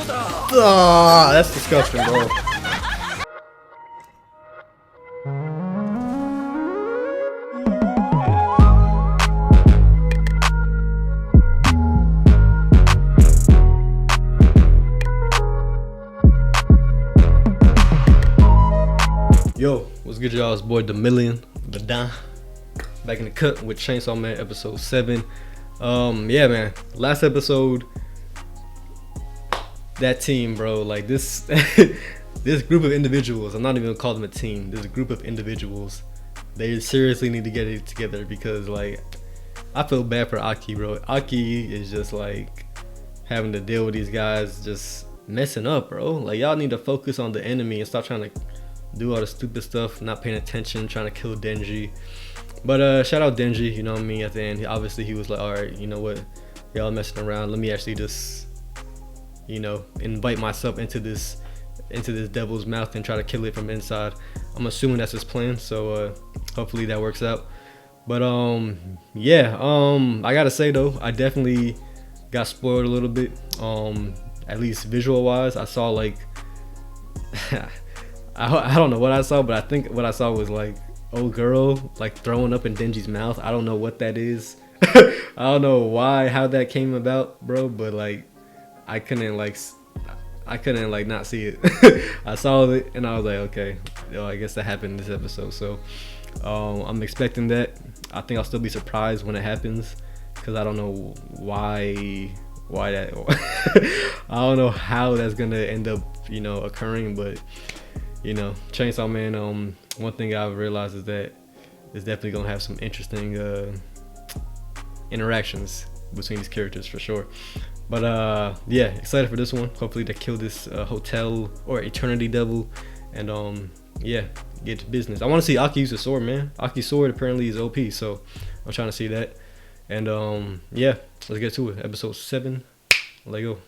Ah, that's disgusting, bro. Yo, what's good, y'all? It's boy Damillion, Badan, back in the cut with Chainsaw Man episode 7. Yeah, man. Last episode, that team, bro. Like this, this group of individuals. I'm not even gonna call them a team. This group of individuals. They seriously need to get it together because, like, I feel bad for Aki, bro. Aki is just like having to deal with these guys just messing up, bro. Like, y'all need to focus on the enemy and stop trying to do all the stupid stuff, not paying attention, trying to kill Denji. But shout out Denji, you know what I mean? At the end, obviously he was like, all right, you know what, y'all messing around, let me actually just, you know, invite myself into this devil's mouth and try to kill it from inside. I'm assuming that's his plan, so hopefully that works out. But yeah, I gotta say though, I definitely got spoiled a little bit, at least visual wise. I saw like I don't know what I saw, but I think what I saw was like old girl like throwing up in Denji's mouth. I don't know what that is. I don't know how that came about, bro, but like I couldn't like not see it. I saw it and I was like, okay, I guess that happened in this episode. So I'm expecting that. I think I'll still be surprised when it happens because I don't know why that I don't know how that's gonna end up, you know, occurring, but you know, Chainsaw Man, one thing I've realized is that it's definitely gonna have some interesting interactions between these characters for sure. But yeah, excited for this one. Hopefully they kill this hotel or Eternity Devil and yeah, get to business. I want to see Aki use a sword, man. Aki's sword apparently is OP, so I'm trying to see that. And yeah, let's get to it. Episode 7. Let go.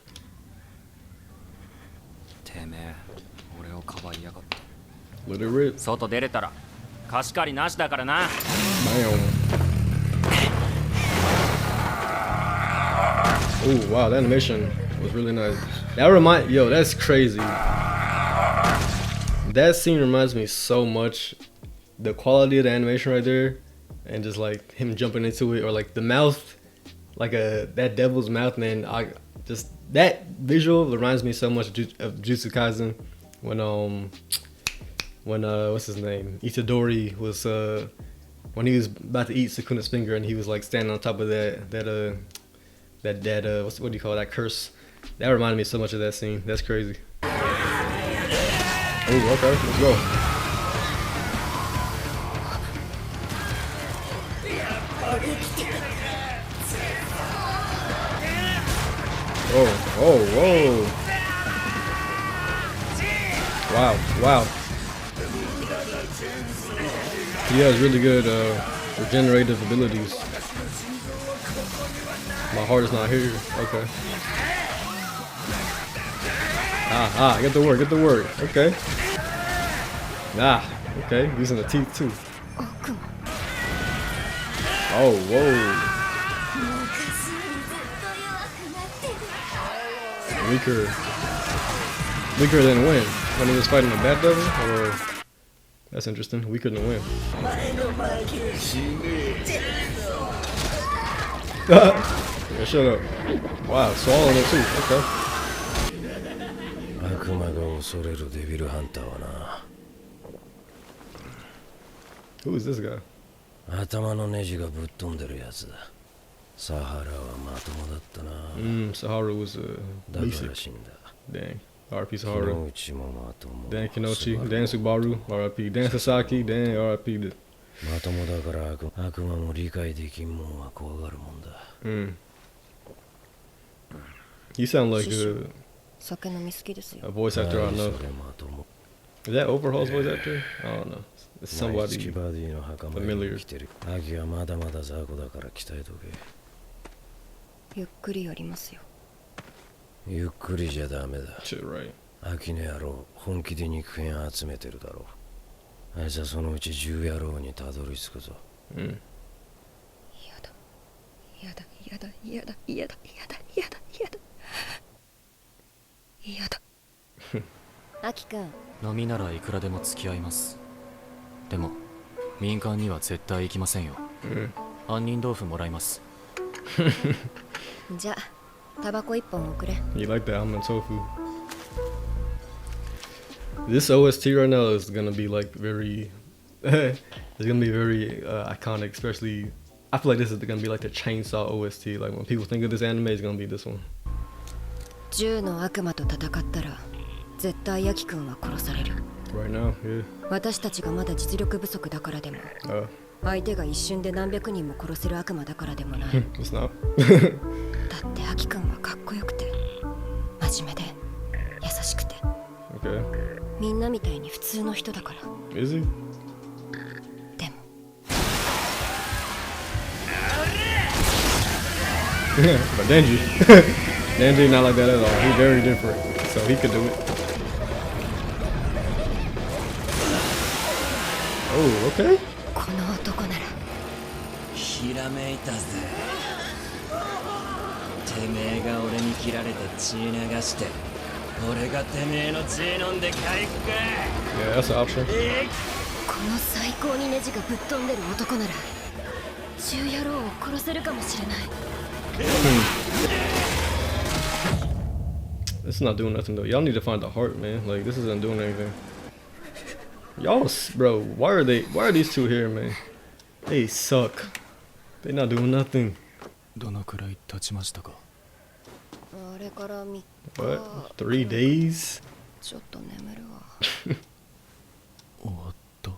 Let it rip. 外出れたら貸し借りなしだからな。 Damn. Oh wow, that animation was really nice. That's crazy. That scene reminds me so much. The quality of the animation right there, and just like him jumping into it, or like the mouth, like that devil's mouth, man. Just that visual reminds me so much of Jujutsu Kaisen when what's his name, Itadori was when he was about to eat Sukuna's finger and he was like standing on top of that what do you call that curse? That reminded me so much of that scene. That's crazy. Oh, okay, let's go. Oh, whoa. Wow. He has really good regenerative abilities. My heart is not here. Okay. Get the word. Okay. Okay. Using the teeth too. Oh, whoa. Weaker than when? When he was fighting the Bat Devil? Or that's interesting. Weaker than when? Yeah, shut up. Wow, swallowing it too. Okay. Who is this guy? 頭のネジがぶっ飛んでるやつだ。サハラはまともだったな。Sahara was だから basic. 死んだ。 Dang. RP Sahara. 野内もまとも。 Dan Kinochi. Dan Subaru. RIP. Dan Sasaki. Dan RIP. まともだから悪魔も理解できんもんは怖がるもんだ。You sound like a 酒飲み好きですよ。 voice actor I know. それまとも。 Is that Overhaul's voice actor? I don't know. It's 毎 somebody 月バディの墓参り familiar. に来てる。アキはまだまだ雑魚だから鍛えとけ。ゆっくりやりますよ。ゆっくりじゃダメだ。 Shit, right. アキの野郎本気で肉片集めてるだろう。あいつはそのうち10野郎にたどり着くぞ。やだ。やだ。やだ。やだ。やだ。やだ。やだ。やだ。嫌だアキくん飲みならいくらでも付き合います。でも民間には絶対行きませんよ。杏仁豆腐もらいます。じゃあタバコ1本送れ You like that almond tofu? This OST right now is gonna be like very, it's gonna be very iconic. Especially, I feel like this is gonna be like the Chainsaw OST. Like when people think of this anime, it's gonna be this one. 銃の悪魔と戦ったら絶対アキくんは殺される Right now, yeah. 私たちがまだ実力不足だからでも 相手が一瞬で何百人も殺せる悪魔だからでもない It's not. だってアキくんはかっこよくて真面目で優しくて Okay. みんなみたいに普通の人だから Is he? でも But Denji, Denji not like that at all. He's very different, so he could do it. Oh, okay. この男ならひらめいたぜ。てめえが俺に切られて血流して、俺がてめえの血飲んで回復か。 Yeah, that's an option. この最高にネジがぶっ飛んでる男なら銃野郎を殺せるかもしれない It's not doing nothing though. Y'all need to find the heart, man. Like this isn't doing anything. Y'all, bro, why are these two here, man? They suck. They not doing nothing. どのくらい経ちましたか？あれから3日 What? 3 days? ちょっと眠るわ終わった。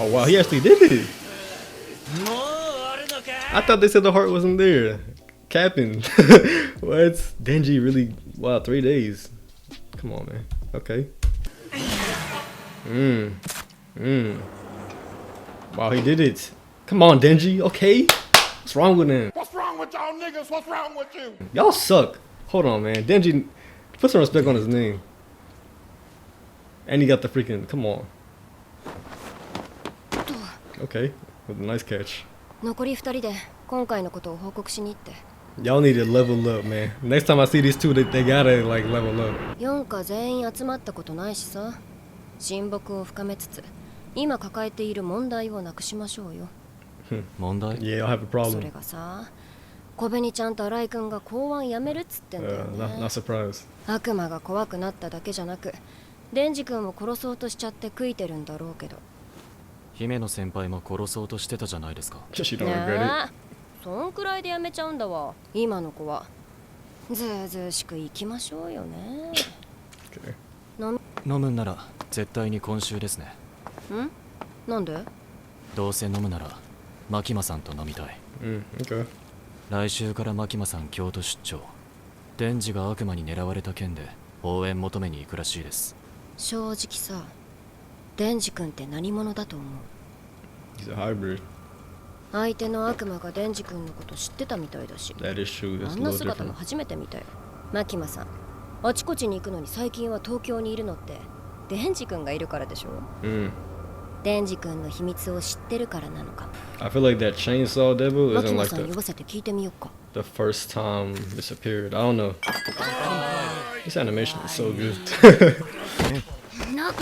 Oh wow, he actually did it. I thought they said the heart wasn't there. Capping. What? Denji really? Wow, 3 days. Come on, man. Okay. Wow, he did it. Come on, Denji. Okay. What's wrong with him? What's wrong with y'all niggas? What's wrong with you? Y'all suck. Hold on, man. Denji, put some respect on his name. And he got the freaking. Come on. Okay, with a nice catch. 残り2人で今回のことを報告しに行って Y'all need to level up, man. Next time I see these two, they gotta like level up. 4課全員集まったことないしさ親睦を深めつつ今抱えている問題をなくしましょうよ問題？ Yeah, I'll have a それ problem. がさ小紅ちゃんと新井くんが公安やめるっつってんだよ Not ね surprised. 悪魔が怖くなっただけじゃなくデンジ君を殺そうとしちゃって悔いてるんだろうけど姫野先輩も殺そうとしてたじゃないですか。 Just you don't ね regret it. えそんくらいでやめちゃうんだわ今の子はずうずうしく生きましょうよね Okay. 飲むんなら絶対に今週ですね。なんでどうせ飲むなら牧間さんと飲みたい。Okay. 来週から牧間さん京都出張。デンジが悪魔に狙われた件で応援求めに行くらしいです。正直さデンジ君って何者だと思う He's a hybrid. 相手の悪魔がデンジ君のこと知ってたみたいだし That is true. あ That's ん a な little 姿も different. 初めて見たよマキマさんあちこちに行くのに最近は東京にいるのってデンジ君がいるからでしょ Mm. デンジ君の秘密を知ってるからなのかも I feel like that Chainsaw Devil マキ isn't マ like さんに呼ばせて聞いてみようか the first time this appeared. I don't know. This animation is so good. のけ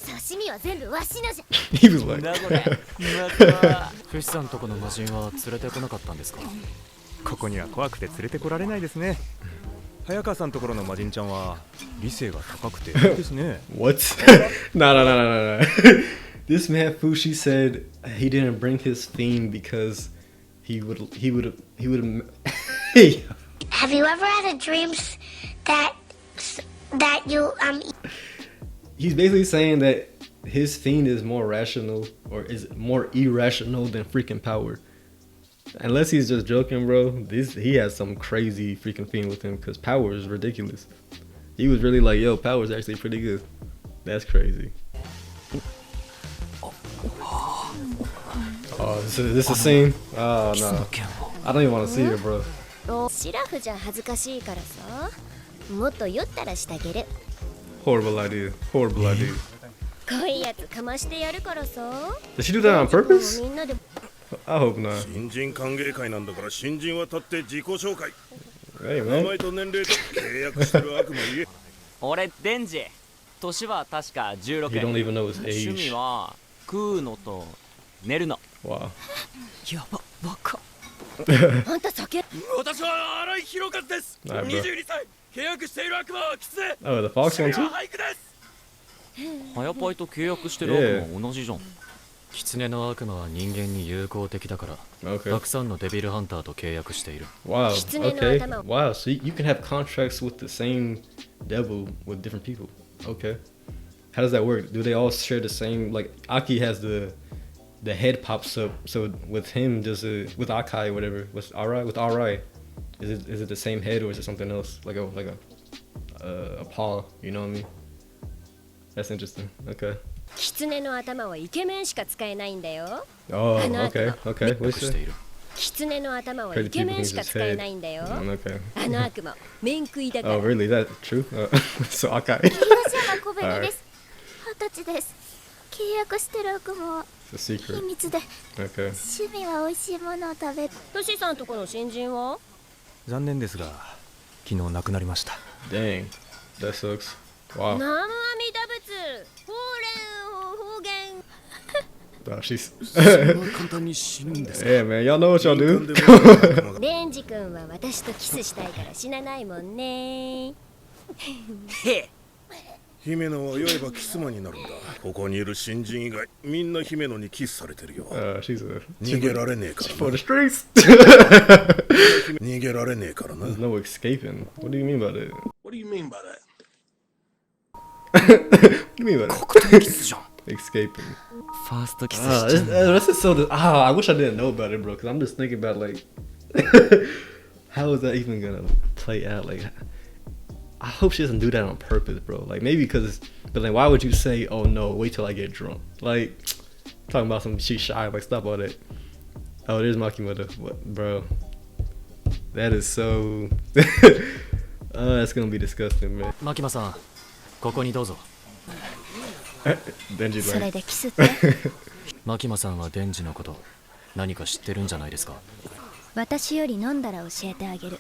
刺身は全部わしのじゃ He was like, フシさんとこの魔人は連れてこなかったんですか？ここには怖くて連れてこられないですね。早川さんところの魔人ちゃんは理性が高くていいですね。what? No, no, no, no, no. This man Fushi said he didn't bring his fiend because he would. Have you ever had a dreams that you He's basically saying that his fiend is more rational or is more irrational than freaking power. Unless he's just joking, bro. He has some crazy freaking fiend with him because power is ridiculous. He was really like, yo, power is actually pretty good. That's crazy. Oh, this a scene? Oh no, I don't even want to see it, bro. シラフじゃ恥ずかしいからさもっと酔ったらしてあげる Horrible idea. Horrible idea. こいやつかましてやるからさ。 Did she do that on purpose? みんなで I hope not. 新人歓迎会なんだから新人は立って自己紹介 Hey 名 man. 前と年齢と契約してる悪魔言え俺デンジ年は確か You don't 16 even know his 趣味 age. は食うのと寝るの Wow. やばバカあんた酒私は荒井宏和です Alright, bro. 22歳契約している悪魔はキツネ Oh, the fox one too? 俳句です。ハヤパイと契約してる悪魔同じじゃん。狐の悪魔は人間に友好的だから、Okay. たくさんのデビルハンターと契約している。 Wow. Kitsune no Okay. atama. Wow. So you can have contracts with the same devil with different people. Okay. How does that work? Do they all share the same? Like Aki has the head pops up. So with him, does it with Akai or whatever? With Arai? With Arai, is it the same head or is it something else? Like a paw? You know what I mean? That's interesting. Okay. 狐の頭はイケメンしか使えないんだよ。 Oh. Ano, Okay. Okay. 隠 What's してい that? る。狐の頭はイケメンしか使えないんだよ。 Okay. あの悪魔面食いだか Oh, ら。 really? Is that true? So Akai. 東山小紅です。20歳です。契約してる悪魔は It's a 秘 secret. 密で、 Okay. 趣味は美味しいものを食べる。トシさんとこの新人は残念ですが昨日亡くなりました。 Dang. That sucks. Wow. 南無阿弥陀仏法蓮方言 Oh, she's. 簡単に死ぬんです。 Yeah, man. Y'all know what y'all 民 do. 間でもデンジ君は私とキスしたいから死なないもんね。姫野は酔えばキスマになるんだここにいる新人以外みんな姫野にキスされてるよ She's a 逃げられねえから for な the streets. 逃げられねえからな There's no escaping. What do you mean by that? What do you mean by that? What do you mean by that? キスじゃん。 Escaping. ファーストキス Ah, しちゃう。 this is so. I wish I didn't know about it, bro. Cause I'm just thinking about like, how is that even gonna play out? Like, I hope she doesn't do that on purpose, bro. Like maybe because, but like, why would you say, "Oh no, wait till I get drunk"? Like, talking about some she's shy. Like, stop all that. Oh, there's Makimoto. What, bro? That is so. That's gonna be disgusting, man. マキマさん、ここにどうぞ。 Denji それ like, でキスってマキマさんはデンジのこと何か知ってるんじゃないですか。私より飲んだら教えてあげる。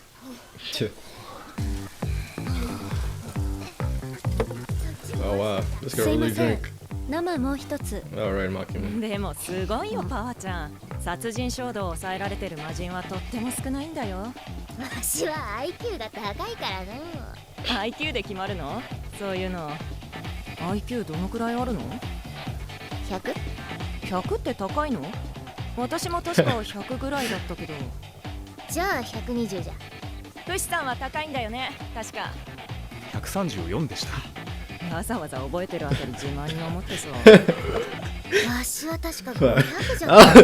oh wow, this す girl いま really せん drink. 生もう一つ。 All right, Makimoto. でもすごいよパワちゃん殺人衝動を抑えられてる魔人はとっても少ないんだよわしは IQ が高いからな。 IQ で決まるのそういうの IQ どのくらいあるの 100？ 100って高いの私も確か100ぐらいだったけどじゃあ120じゃ。フシさんは高いんだよね確か134でした。わざわざ覚えてるあたり自慢に思ってそうわしは確か500じゃ。 I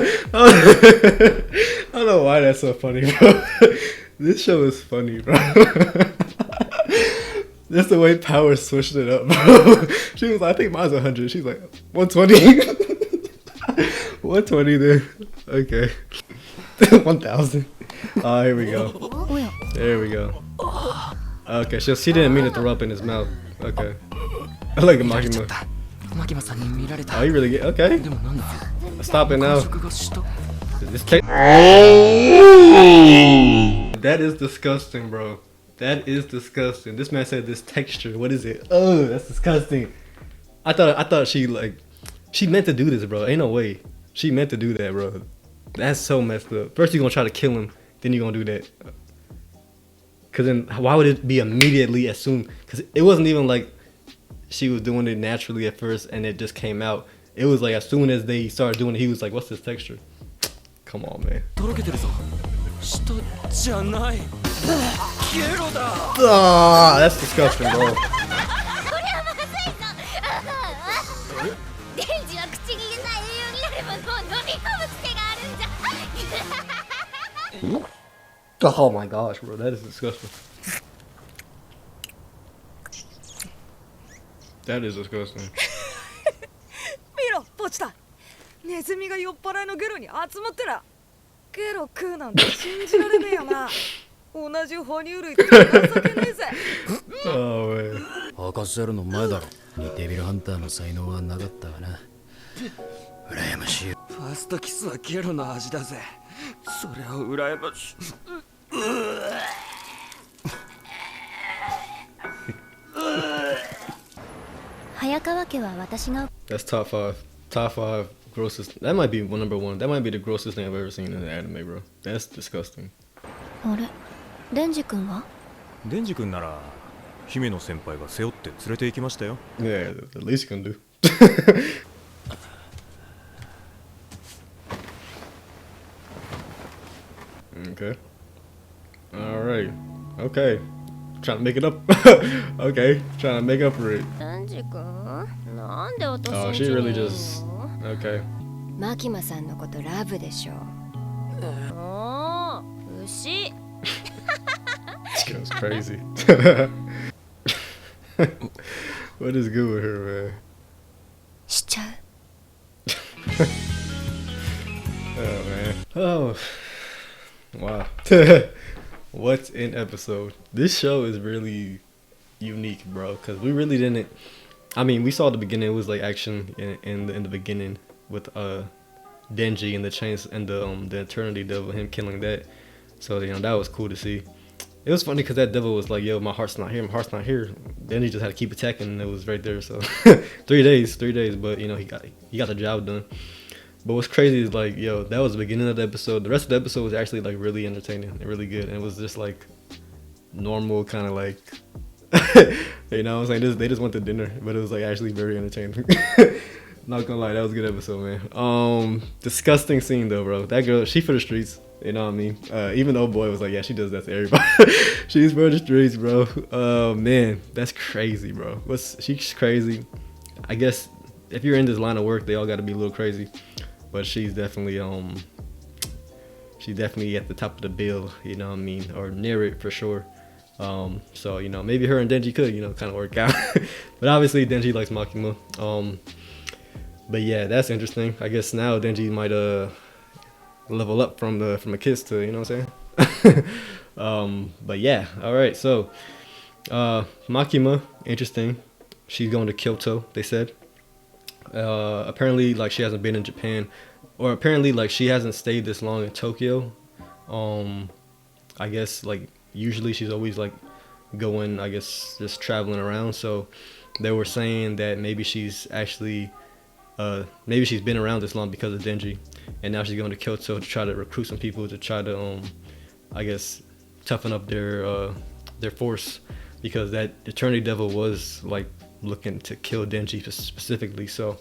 don't know why that's so funny, bro. This show is funny, bro. That's the way Power switched it up, bro. She was like, I think mine's 100. She's like, 120. 120 then. Okay. 1000. Oh, here we go. おや There we go. Okay, she didn't mean it to rub in his mouth. Okay. I like a 見られちゃ Makima. った。マキマさんに見られた。 Oh, you really get okay? でもなんだ。 Stop it now. 感触がした。 This that is disgusting, bro. That is disgusting. This man said this texture. What is it? Oh, that's disgusting. I thought she meant to do this, bro. Ain't no way. She meant to do that, bro. That's so messed up. First you're gonna try to kill him, then you're gonna do that. Cause then why would it be immediately as soon? Cause it wasn't even like she was doing it naturally at first and it just came out. It was like as soon as they started doing it, he was like, "What's this texture?" Come on, man. とろけてるぞ。舌じゃない。ゲロだ。 Ah, that's disgusting, bro. デンジは口に入れた栄養になるものを飲み込む癖があるんじゃ。 Oh my gosh, bro, that is disgusting. That is disgusting. 見ろポチタネズミが酔っ払いのゲロに集まってらゲロ食うなんて信じられねえよな同じ哺乳類って情けねえぜ Oh man. 博士るの前だろ。デビルハンターの才能はなかったわな。羨ましい。ファーストキスはゲロの味だぜ。それを羨ましい。早川家は私が That's top five. Top five grossest. That might be number one. That might be the grossest thing I've ever seen in an anime, bro. That's disgusting. あれデンジ君はデンジ君なら姫野先輩が背負って連れて行きましたよ。 Yeah, the least you can do. Okay. All right. Okay. Trying to make it up. Okay. Trying to make up for it. デンジ君なんで私 Oh, ん she ちに really いる just. の Okay. マキマさんのことラブでしょおー牛 This girl's crazy. What is good with her, man? しちゃう Oh man. Oh. Wow. What's an episode? This show is really unique, bro, because we really didn't. I mean, we saw the beginning. It was like action in the beginning with Denji and the chains and the Eternity Devil, him killing that. So that was cool to see. It was funny because that devil was like, "Yo, my heart's not here. My heart's not here." Then he just had to keep attacking, and it was right there. So 3 days. But he got the job done. But what's crazy is like, yo, that was the beginning of the episode. The rest of the episode was actually like really entertaining and really good, and it was just like normal kind of like, you know what I'm saying? They just went to dinner, but it was like actually very entertaining. Not gonna lie, that was a good episode, man. Disgusting scene though, bro. That girl, she for the streets. You know what I mean? Even though boy was like, yeah, she does that to everybody. She's for the streets, bro. Man, that's crazy, bro. She's crazy. I guess if you're in this line of work, they all got to be a little crazy. But she's definitely at the top of the bill. You know what I mean? Or near it for sure. So maybe her and Denji could kind of work out. But obviously Denji likes Makima. But yeah, that's interesting. I guess now Denji might level up from a kiss to, you know what I'm saying? But yeah, all right. So Makima, interesting. She's going to Kyoto, they said. Apparently, like, she hasn't been in Japan, or apparently, like, she hasn't stayed this long in Tokyo. I guess, like, usually she's always like going, I guess, just traveling around. So they were saying that maybe she's actually maybe she's been around this long because of Denji, and now she's going to Kyoto to try to recruit some people to try to I guess toughen up their force, because that Eternity Devil was like looking to kill Denji specifically. So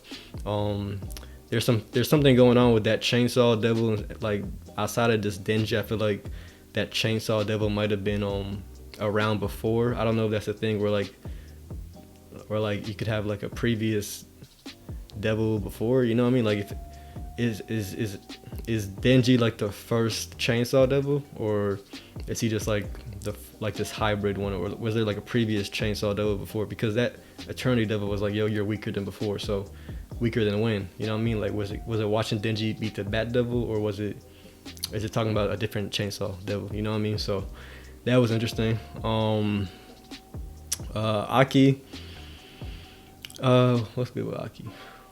there's something going on with that Chainsaw Devil. Like, outside of this Denji, I feel like that Chainsaw Devil might have been around before. I don't know if that's a thing where like you could have like a previous devil before, you know what I mean? Like, if is Denji like the first Chainsaw Devil, or is he just like this hybrid one, or was there like a previous Chainsaw Devil before? Because that Eternity Devil was like, yo, you're weaker than before. So weaker than when, you know what I mean? Like, was it watching Denji beat the Bat Devil, or is it talking about a different Chainsaw Devil, you know what I mean? So that was interesting. Aki, what's good with Aki?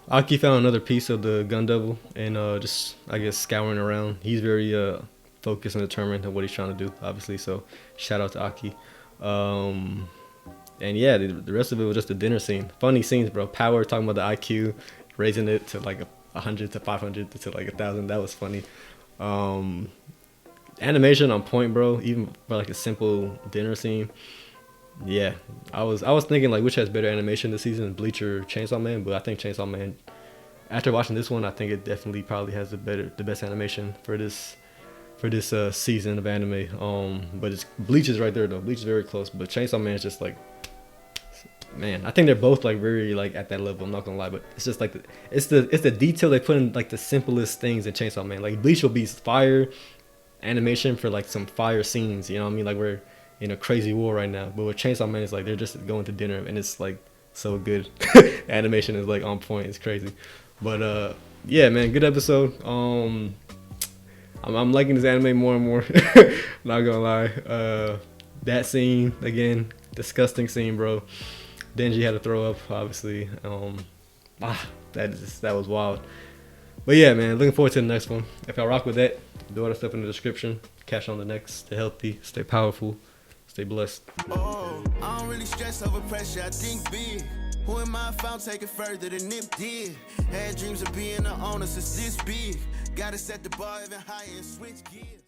Aki found another piece of the Gun Devil, and just, I guess, scouring around. He's very focused and determined on what he's trying to do, obviously. So shout out to Aki. And yeah, the rest of it was just a dinner scene. Funny scenes, bro. Power talking about the IQ, raising it to like 100 to 500 to like 1,000. That was funny. Animation on point, bro. Even for like a simple dinner scene. Yeah, I was thinking like which has better animation this season, Bleach or Chainsaw Man, but I think Chainsaw Man, after watching this one, I think it definitely probably has the best animation for this season of anime. But Bleach is right there though. Bleach is very close, but Chainsaw Man is just like, man, I think they're both like very like at that level. I'm not gonna lie, but it's just like it's the detail they put in like the simplest things in Chainsaw Man. Like, Bleach will be fire animation for like some fire scenes, you know what I mean? Like, we're in a crazy war right now, but with Chainsaw Man, it's like they're just going to dinner, and it's like so good. Animation is like on point. It's crazy. But yeah, man, good episode. I'm liking this anime more and more. Not gonna lie. That scene again, disgusting scene, bro. Denji had to throw up, obviously. That was wild. But yeah, man, looking forward to the next one. If y'all rock with that, do all the stuff in the description. Catch on the next. Stay healthy, stay powerful, stay blessed. Oh, I don't really stress over pressure, I think big. Who am I if I'm taking further than Nip did? Had dreams of being the owner since this big. Gotta set the bar even higher and switch gears.